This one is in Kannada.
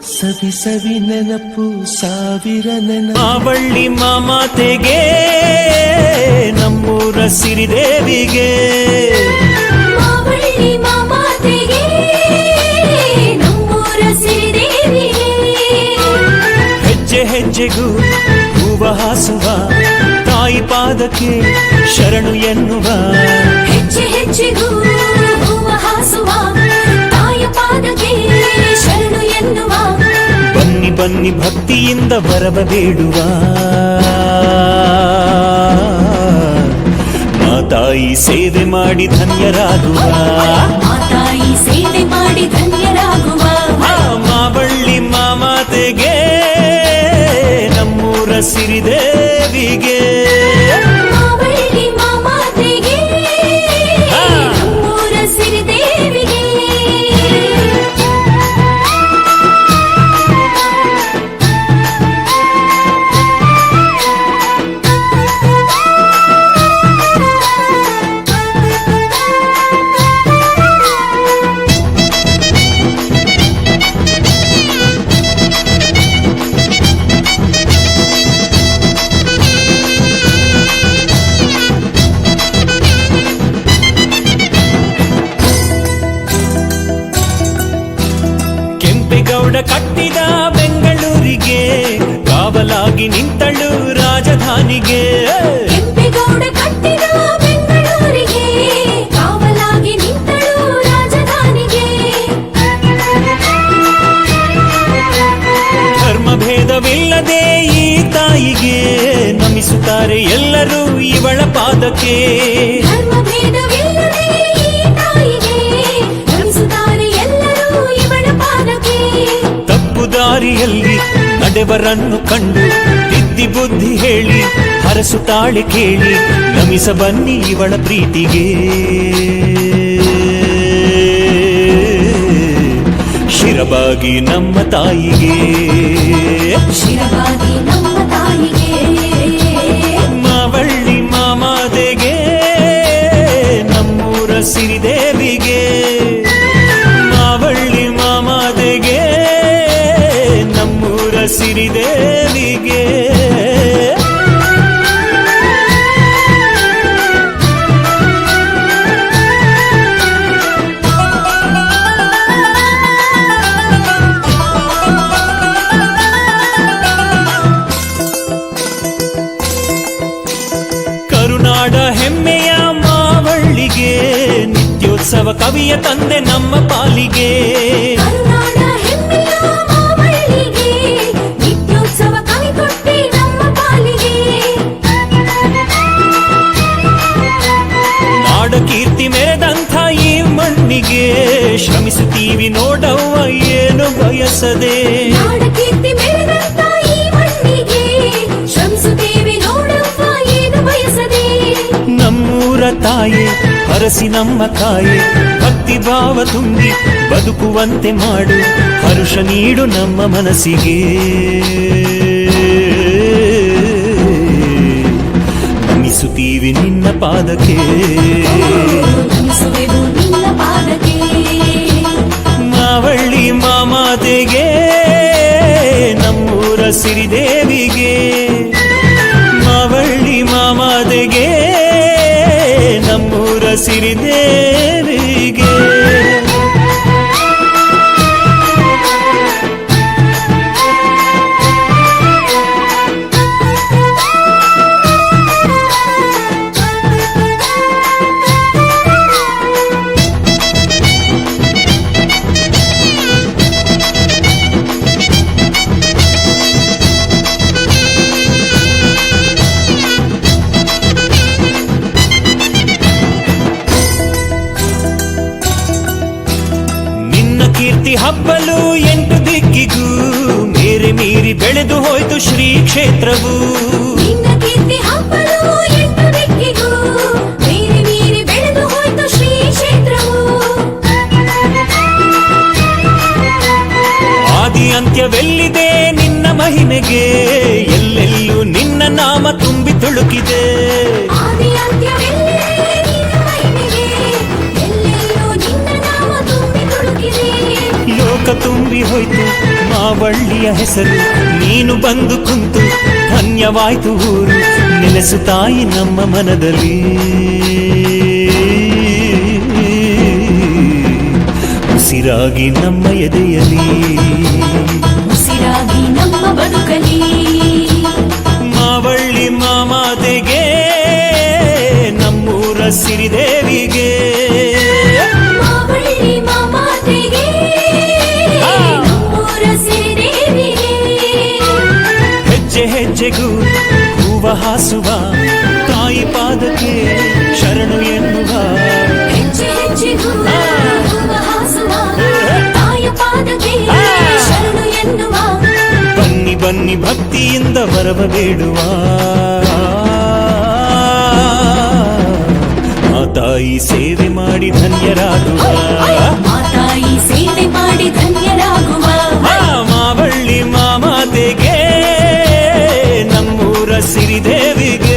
ಸವಿ ಸವಿ ನೆನಪು ಸಾವಿರ ನೆನಪು ಮಾವಳ್ಳಿ ಮಾಮಾತೆಗೆ ನಮ್ಮೂರ ಸಿರಿದೇವಿಗೆ ಮಾವಳ್ಳಿ ಮಾಮಾತೆಗೆ ನಮ್ಮೂರ ಸಿರಿದೇವಿಗೆ ಹೆಜ್ಜೆ ಹೆಜ್ಜೆಗೂ ಹೂವ ಹಾಸುವ ತಾಯಿ ಪಾದಕ್ಕೆ ಶರಣು ಎನ್ನುವ ಹೆಜ್ಜೆ ಹೆಜ್ಜೆಗೂ ಹೂವ ಹಾಸುವ ತಾಯ ಪಾದಕ್ಕೆ ಶರಣು ಎನ್ನುವ ಬನ್ನಿ ಬನ್ನಿ ಭಕ್ತಿಯಿಂದ ಬರವ ಬೇಡುವ ಮಾತಾಯಿ ಸೇವೆ ಮಾಡಿ ಧನ್ಯರಾಗುವ ಮಾತಾಯಿ ಸೇವೆ ಮಾಡಿ ಧನ್ಯರಾಗುವ ಮಾವಳ್ಳಿ ಮಾಮಾತೆಗೆ ನಮ್ಮೂರ ಸಿರಿದೇವಿಗೆ ಮಾವಳ್ಳಿ ಮಾಮಾತೆಗೆ ನಮ್ಮೂರ ಸಿರಿದೇವಿಗೆ ಕೆಂಪೇಗೌಡ ಕಟ್ಟಿದ ಬೆಂಗಳೂರಿಗೆ ಕಾವಲಾಗಿ ನಿಂತಳು ರಾಜಧಾನಿಗೆ ಕೆಂಪೇಗೌಡ ಕಟ್ಟಿದ ಬೆಂಗಳೂರಿಗೆ ಕಾವಲಾಗಿ ನಿಂತಳು ರಾಜಧಾನಿಗೆ ಧರ್ಮ ಭೇದವಿಲ್ಲದೆ ಈ ತಾಯಿಗೆ ನಮಿಸುತ್ತಾರೆ ಎಲ್ಲರೂ ಇವಳ ಪಾದಕ್ಕೆ ಧರ್ಮ ಭೇದವಿಲ್ಲದೆ ಈ ತಾಯಿಗೆ ನಮಿಸುತ್ತಾರೆ ಎಲ್ಲರೂ ಇವಳ ಪಾದಕ್ಕೆ ತಪ್ಪು ದಾರಿಯಲ್ಲಿ ನಡೆವರನ್ನು ಕಂಡು ತಿದ್ದಿ ಬುದ್ಧಿ ಹೇಳಿ ಹರಸುತ್ತಾಳೆ ಕೇಳಿ ನಮಿಸ ಬನ್ನಿ ಇವಳ ಪ್ರೀತಿಗೆ ಶಿರಬಾಗಿ ನಮ್ಮ ತಾಯಿಗೆ ಶಿರವಾಗಿ ನಮ್ಮ ತಾಯಿಗೆ ಮಾವಳ್ಳಿ ಮಾಮಾತೆಗೆ ನಮ್ಮೂರ ಸಿರಿದೇವಿಗೆ ಮಾವಳ್ಳಿ ಮಾಮಾತೆಗೆ ನಮ್ಮೂರ ಸಿರಿದೇವಿಗೆ ಕರುನಾಡ ಹೆಮ್ಮೆಯ ಮಾವಳ್ಳಿಗೆ ನಿತ್ಯೋತ್ಸವ ಕವಿಯ ತಂದೆ ನಮ್ಮ ಪಾಲಿಗೆ ಕರುನಾಡ ಹೆಮ್ಮೆಯ ಮಾವಳ್ಳಿಗೆ ನಿತ್ಯೋತ್ಸವ ಕವಿ ಕೊಟ್ಟೆ ನಮ್ಮ ಪಾಲಿಗೆ ನಾಡ ಕೀರ್ತಿ ಮೆರೆದಂಥ ಈ ಮಣ್ಣಿಗೆ ಶ್ರಮಿಸುತ್ತೀವಿ ನೋಡವ್ವ ಏನು ಬಯಸದೆ ನಾಡ ಕೀರ್ತಿ ಮೆರೆದಂತ ಈ ಮಣ್ಣಿಗೆ ಶ್ರಮಿಸುತ್ತೇವೆ ನೋಡವ್ವ ಏನು ಬಯಸದೆ ನಮ್ಮೂರ ತಾಯಿ ಹರಸಿ ನಮ್ಮ ತಾಯಿ ಭಕ್ತಿ ಭಾವ ತುಂಬಿ ಬದುಕುವಂತೆ ಮಾಡು ಹರುಷ ನೀಡು ನಮ್ಮ ಮನಸ್ಸಿಗೆ ನಮಿಸುತ್ತೀವಿ ನಿನ್ನ ಪಾದಕ್ಕೆ ನಮಿಸುವೆವು ನಿನ್ನ ಪಾದಕ್ಕೆ ಮಾವಳ್ಳಿ ಮಾಮಾತೆಗೆ ನಮ್ಮೂರ ಸಿರಿದೇವಿಗೆ ಮಾವಳ್ಳಿ ಮಾಮಾತೆಗೆ ನಮ್ಮೂರ ಸಿರಿದೇವಿಗೆ ಕೀರ್ತಿ ಹಬ್ಬಲು 8 ದಿಕ್ಕಿಗೂ ಮೇರೆ ಮೀರಿ ಬೆಳೆದು ಹೋಯ್ತು ಶ್ರೀ ಕ್ಷೇತ್ರವು ನಿನ್ನ ಕೀರ್ತಿ ಹಬ್ಬಲು 8 ದಿಕ್ಕಿಗೂ ಮೇರೆ ಮೀರಿ ಬೆಳೆದು ಹೋಯ್ತು ಶ್ರೀ ಕ್ಷೇತ್ರವು ಆದಿ ಅಂತ್ಯವೆಲ್ಲಿದೆ ನಿನ್ನ ಮಹಿಮೆಗೆ ಎಲ್ಲೆಲ್ಲೂ ನಿನ್ನ ನಾಮ ತುಂಬಿ ತುಳುಕಿದೆ ಆದಿ ಅಂತ್ಯವೆಲ್ಲಿದೆ ನಿನ್ನ ಮಹಿಮೆಗೆ ಎಲ್ಲೆಲ್ಲೂ ನಿನ್ನ ನಾಮ ತುಂಬಿ ತುಳುಕಿದೆ ಲೋಕ ತುಂಬಿ ಹೋಯ್ತು ಮಾವಳ್ಳಿಯ ಹೆಸರು ನೀನು ಬಂದು ಕುಂತು ಧನ್ಯವಾಯ್ತು ಊರು ನೆಲೆಸು ತಾಯಿ ನಮ್ಮ ಮನದಲ್ಲಿ ಉಸಿರಾಗಿ ನಮ್ಮ ಎದೆಯಲಿ ಉಸಿರಾಗಿ ನಮ್ಮ ಬದುಕಲಿ ಮಾವಳ್ಳಿ ಮಾಮಾತೆಗೆ ನಮ್ಮೂರ ಸಿರಿದೇವಿಗೆ ಮಾವಳ್ಳಿ ಮಾಮಾತೆಗೆ ನಮ್ಮೂರ ಸಿರಿದೇವಿಗೆ ಹೆಜ್ಜೆ ಹೆಜ್ಜೆಗೂ ಹೂವ ಹಾಸುವ ತಾಯಿ ಪಾದಕ್ಕೆ ಶರಣು ಎನ್ನುವ ಹೆಜ್ಜೆ ಹೆಜ್ಜೆಗೂ ಹೂವ ಹಾಸುವ ತಾಯ ಪಾದಕ್ಕೆ ಶರಣು ಎನ್ನುವ ಬನ್ನಿ ಬನ್ನಿ ಭಕ್ತಿಯಿಂದ ವರವ ಬೇಡುವ ಆ ತಾಯಿ ಸೇವೆ ಮಾಡಿ ಧನ್ಯರಾಗುವ ಮಾತಾಯಿ ಸೇವೆ ಮಾಡಿ ಧನ್ಯರಾಗುವ ಮಾವಳ್ಳಿ ಮಾಮಾತೆಗೆ ನಮ್ಮೂರ ಸಿರಿದೇವಿಗೆ